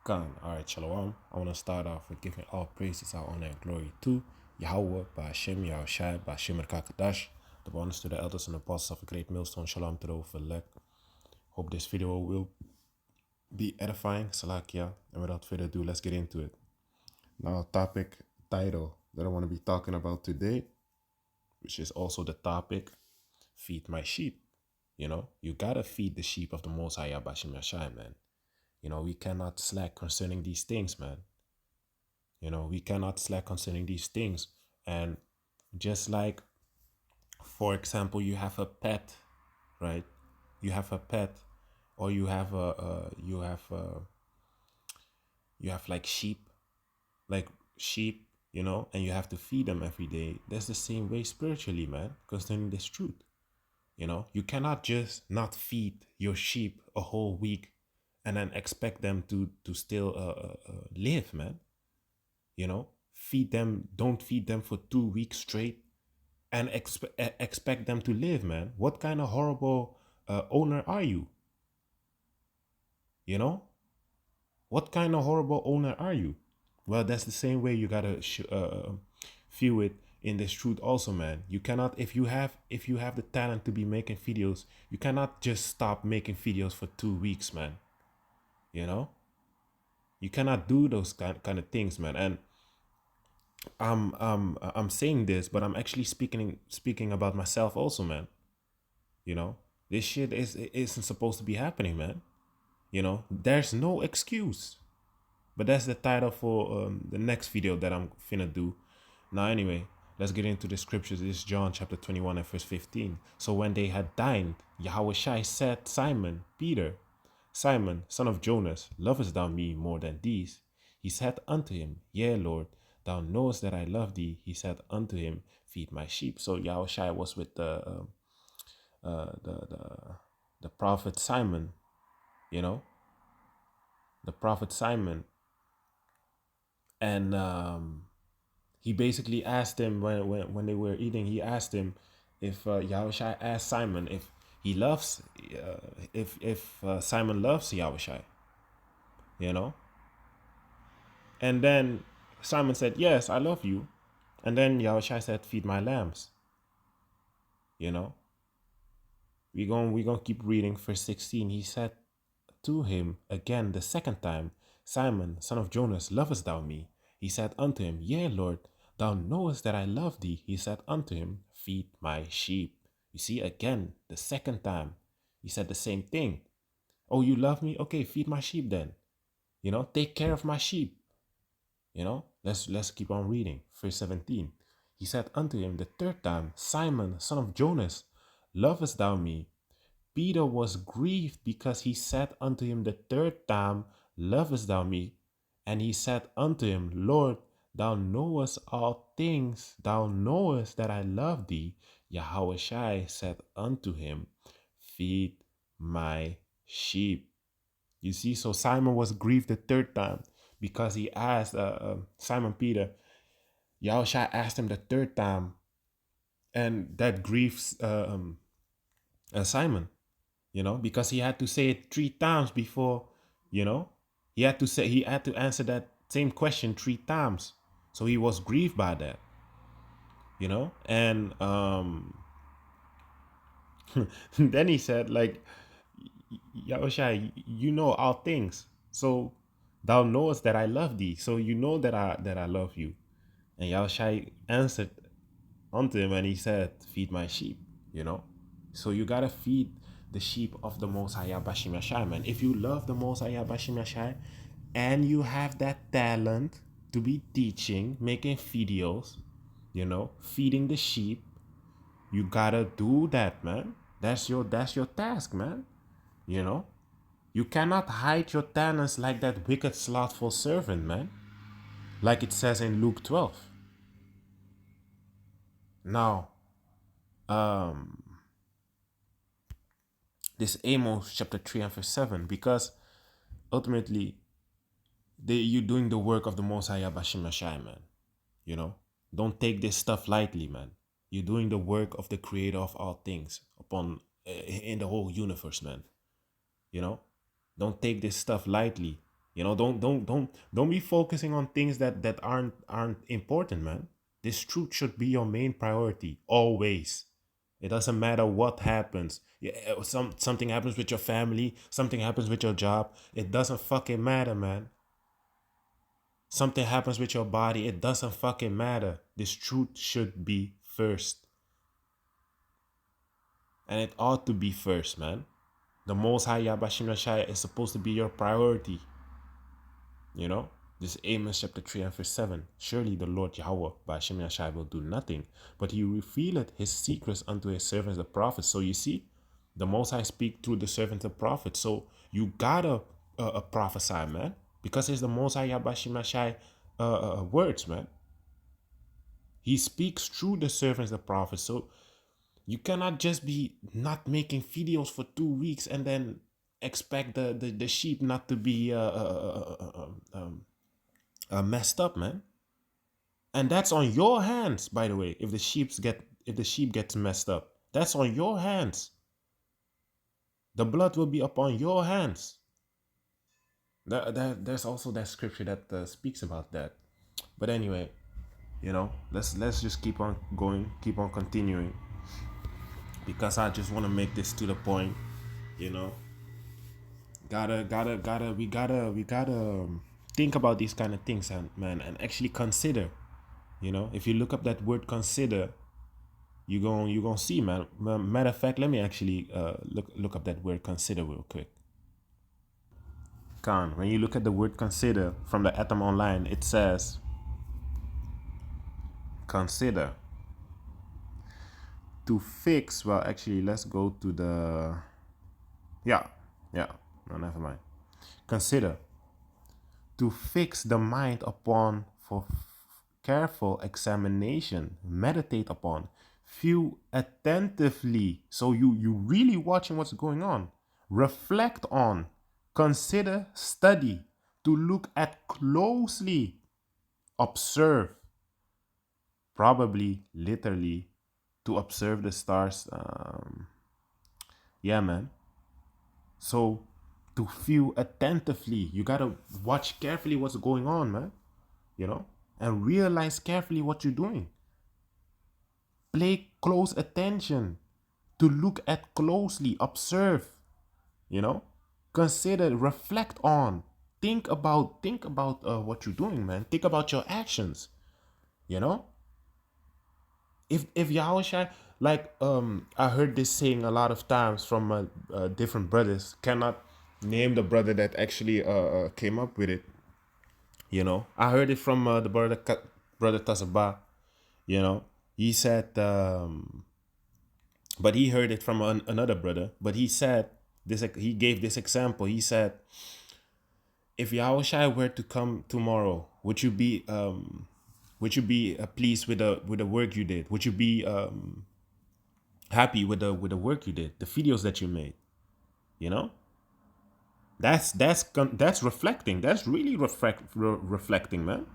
Khan. Alright, Shalom. I want to start off with giving all praises, our honor and glory to Yahweh, Ba'ashem, Yahushai, Ba'ashem Kadash, the bonus to the elders and apostles of a great millstone. Shalom to the overlap. Hope this video will be edifying. Salakia. And without further ado, let's get into it. Now, title that I want to be talking about today, which is also the topic, feed my sheep. You know, you gotta feed the sheep of the Most High Ba'ashem Yashai, man. You know, we cannot slack concerning these things, man. You know, we cannot slack concerning these things. And just like, for example, you have a pet, right? You have a pet, or you have like sheep, you know, and you have to feed them every day. That's the same way spiritually, man, concerning this truth. You know, you cannot just not feed your sheep a whole week and then expect them to still live, man. You know, don't feed them for 2 weeks straight and expect them to live, man. What kind of horrible owner are you? You know, what kind of horrible owner are you? Well, that's the same way you gotta view it in this truth also, man. You cannot, if you have the talent to be making videos, you cannot just stop making videos for 2 weeks, man. You know, you cannot do those kind of things, man. And I'm saying this, but I'm actually speaking about myself also, man. You know, this shit isn't supposed to be happening, man. You know, there's no excuse. But that's the title for the next video that I'm finna do. Now, anyway, let's get into the scriptures. This is John chapter 21 and verse 15. So when they had dined, Yahushua said, Simon, Peter, Simon, son of Jonas, lovest thou me more than these? He said unto him, Yea, Lord, thou knowest that I love thee. He said unto him, Feed my sheep. So Yahushua was with the prophet Simon, you know, the prophet Simon. And he basically asked him when they were eating, he asked him if Yahushua asked Simon if he loves, if Simon loves Yahushua, you know. And then Simon said, Yes, I love you. And then Yahushua said, Feed my lambs. You know. We gonna keep reading verse 16. He said to him again the second time, Simon, son of Jonas, lovest thou me? He said unto him, Yea, Lord, thou knowest that I love thee. He said unto him, Feed my sheep. You see, again, the second time, he said the same thing. Oh, you love me? Okay, feed my sheep then. You know, take care of my sheep. You know, let's keep on reading. Verse 17. He said unto him the third time, Simon, son of Jonas, lovest thou me? Peter was grieved because he said unto him the third time, Lovest thou me? And he said unto him, Lord, thou knowest all things. Thou knowest that I love thee. Yahushua said unto him, Feed my sheep. You see, so Simon was grieved the third time because he asked Simon Peter. Yahushua asked him the third time, and that grieves Simon. You know, because he had to say it 3 times before, you know, he had to answer that same question 3 times. So he was grieved by that, you know. And then he said, like, Yahushua, you know all things. So thou knowest that I love thee. So you know that I love you. And Yahushua answered unto him and he said, Feed my sheep, you know. So you gotta feed the sheep of the Most High Ba'ashem Yashai, man. If you love the Most High Ba'ashem Yashai and you have that talent to be teaching, making videos, you know, feeding the sheep, you gotta do that, man. That's your task, man. You know, you cannot hide your talents like that wicked, slothful servant, man. Like it says in Luke 12. Now, this Amos chapter 3 and verse 7, because ultimately you doing the work of the Most High Ba'ashem Yashai, man. You know, don't take this stuff lightly, man. You're doing the work of the Creator of all things upon in the whole universe, man. You know, don't take this stuff lightly. You know, don't be focusing on things that aren't important, man. This truth should be your main priority always. It doesn't matter what happens. Yeah, something happens with your family, something happens with your job. It doesn't fucking matter, man. Something happens with your body. It doesn't fucking matter. This truth should be first, and it ought to be first, man. The Most High Yabashim Yashai is supposed to be your priority. You know, this Amos chapter 3 and verse 7. Surely the Lord Yahweh by Hashem Yashai will do nothing, but he revealeth his secrets unto his servants the prophets. So you see, the Most High speak through the servants the prophets. So you gotta prophesy, man, because it's the Most High Yabashim Yashai words, man. He speaks through the servants the prophets. So you cannot just be not making videos for 2 weeks and then expect the sheep not to be messed up, man. And that's on your hands, by the way. If the sheep gets messed up, that's on your hands. The blood will be upon your hands. There's also that scripture that speaks about that. But anyway, you know, let's just keep on going, keep on continuing, because I just want to make this to the point. You know, we gotta think about these kind of things, and man, and actually consider. You know, if you look up that word consider, you gonna see, man. Matter of fact, let me actually look up that word consider real quick. Khan, when you look at the word consider from the Atom Online, it says consider to fix. Well, actually, let's go to the yeah. No, never mind. Consider to fix the mind upon for careful examination, meditate upon, view attentively. So you really watching what's going on, reflect on, consider, study, to look at closely, observe, probably literally to observe the stars. Yeah, man. So to view attentively, you gotta watch carefully what's going on, man. You know, and realize carefully what you're doing. Pay close attention, to look at closely, observe, you know, consider, reflect on, think about what you're doing, man. Think about your actions, you know. If Yahushua, like I heard this saying a lot of times from different brothers. Cannot name the brother that actually came up with it. You know, I heard it from the brother Tasaba. You know, he said, but he heard it from another brother. But he said this. He gave this example. He said, if Yahushua were to come tomorrow, would you be pleased with the work you did? Would you be happy with the work you did, the videos that you made? You know, that's reflecting. That's really reflecting, man.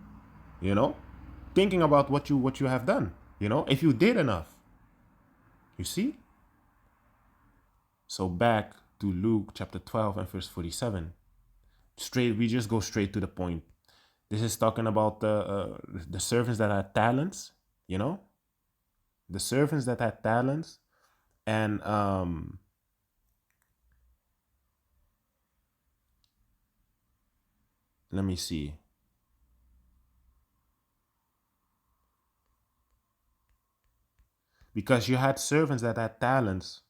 You know, thinking about what you have done. You know, if you did enough. You see. So back to Luke chapter 12 and verse 47. We just go straight to the point. This is talking about the servants that had talents. You know, the servants that had talents, and let me see. Because you had servants that had talents,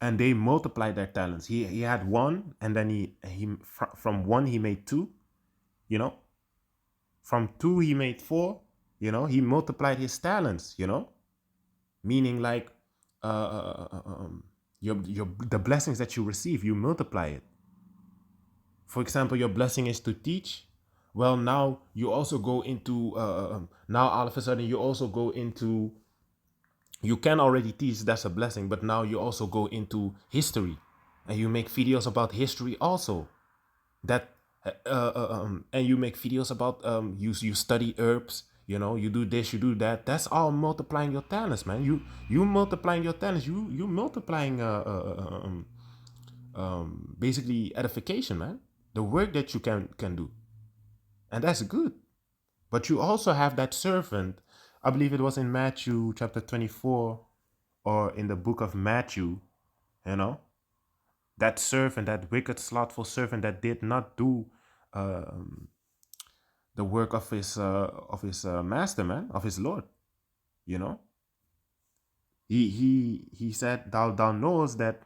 and they multiplied their talents. He had one, and then he from one he made two. You know, from two he made four. You know, he multiplied his talents. You know, meaning like the blessings that you receive, you multiply it. For example, your blessing is to teach. Well, now you also go into now all of a sudden you also go into, you can already teach, that's a blessing, but now you also go into history, and you make videos about history also. That and you make videos about you study herbs. You know, you do this, you do that. That's all multiplying your talents, man. You multiplying your talents. You multiplying basically edification, man. the work that you can do, and that's good. But you also have that servant. I believe it was in Matthew chapter 24, or in the book of Matthew, you know, that servant, that wicked, slothful servant that did not do um, the work of his master, man, of his Lord. You know, he said, "Thou knowest that,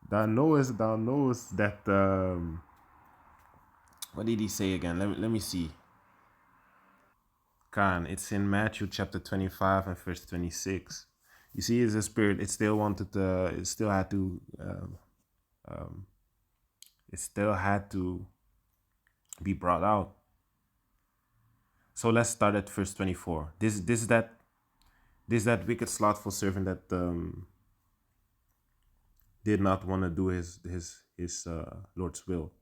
thou knowest that." What did he say again? Let me see. Khan, it's in Matthew chapter 25 and verse 26. You see, it's a spirit. It still wanted to. It still had to. Um, it still had to be brought out. So let's start at verse 24. This that wicked slothful servant that did not want to do his Lord's will.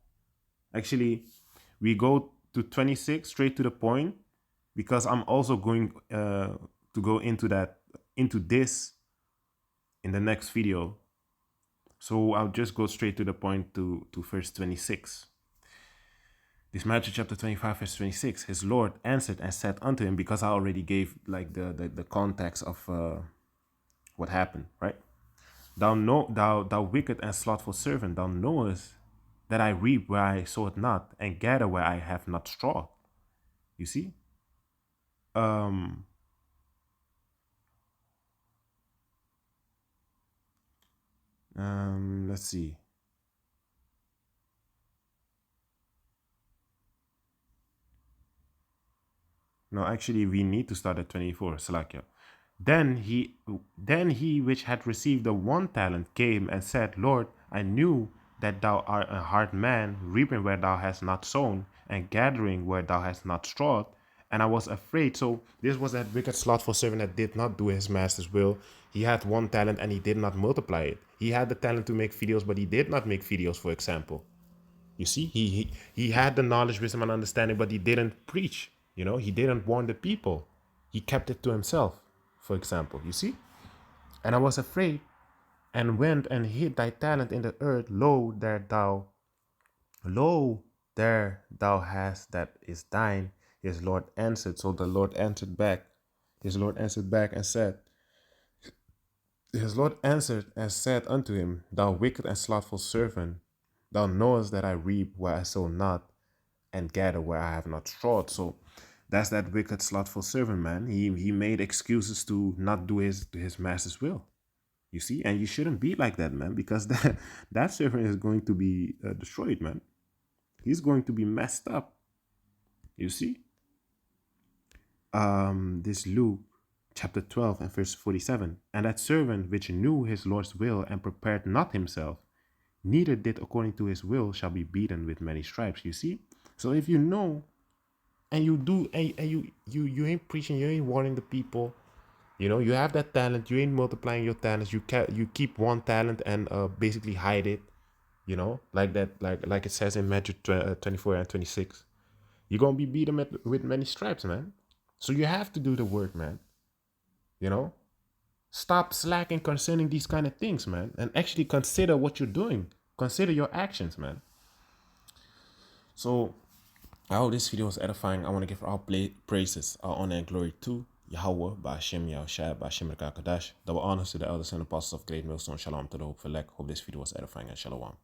Actually, we go to 26 straight to the point, because I'm also going to go into this in the next video. So I'll just go straight to the point to verse 26. This Matthew chapter 25, verse 26. His Lord answered and said unto him, because I already gave like the context of what happened, right? Thou wicked and slothful servant, thou knowest that I reap where I sowed not, and gather where I have not strawed. You see? Let's see. No, actually, we need to start at 24. Salakia. Then he which had received the 1 talent came and said, Lord, I knew that thou art a hard man, reaping where thou hast not sown, and gathering where thou hast not strawed. And I was afraid. So this was that wicked slothful servant that did not do his master's will. He had 1 talent and he did not multiply it. He had the talent to make videos, but he did not make videos, for example. You see, he had the knowledge, wisdom, and understanding, but he didn't preach. You know, he didn't warn the people. He kept it to himself, for example. You see? And I was afraid, and went and hid thy talent in the earth. Lo, there thou hast that is thine. His Lord answered. So the Lord answered back. His Lord answered back and said, His Lord answered and said unto him, Thou wicked and slothful servant, thou knowest that I reap where I sow not, and gather where I have not strawed. So that's that wicked, slothful servant, man. He made excuses to not do his master's will. You see, and you shouldn't be like that, man, because that servant is going to be destroyed, man. He's going to be messed up. You see, this Luke chapter 12 and verse 47. And that servant which knew his Lord's will and prepared not himself, neither did according to his will, shall be beaten with many stripes. You see, so if you know and you do, and you ain't preaching, you ain't warning the people, you know, you have that talent, you ain't multiplying your talents, you keep 1 talent and basically hide it, you know, like that, like it says in Matthew 24 and 26. You're gonna be beaten with many stripes, man. So you have to do the work, man. You know, stop slacking concerning these kind of things, man, and actually consider what you're doing. Consider your actions, man. So I hope this video was edifying. I want to give all praises, all honor and glory to Yahweh, Ba'ashem Yahushua, Ba'ashem Rekah Kadash. Double honors to the elders and apostles of Great Millstone. Shalom to the Hope for Hope this video was edifying, and shalom.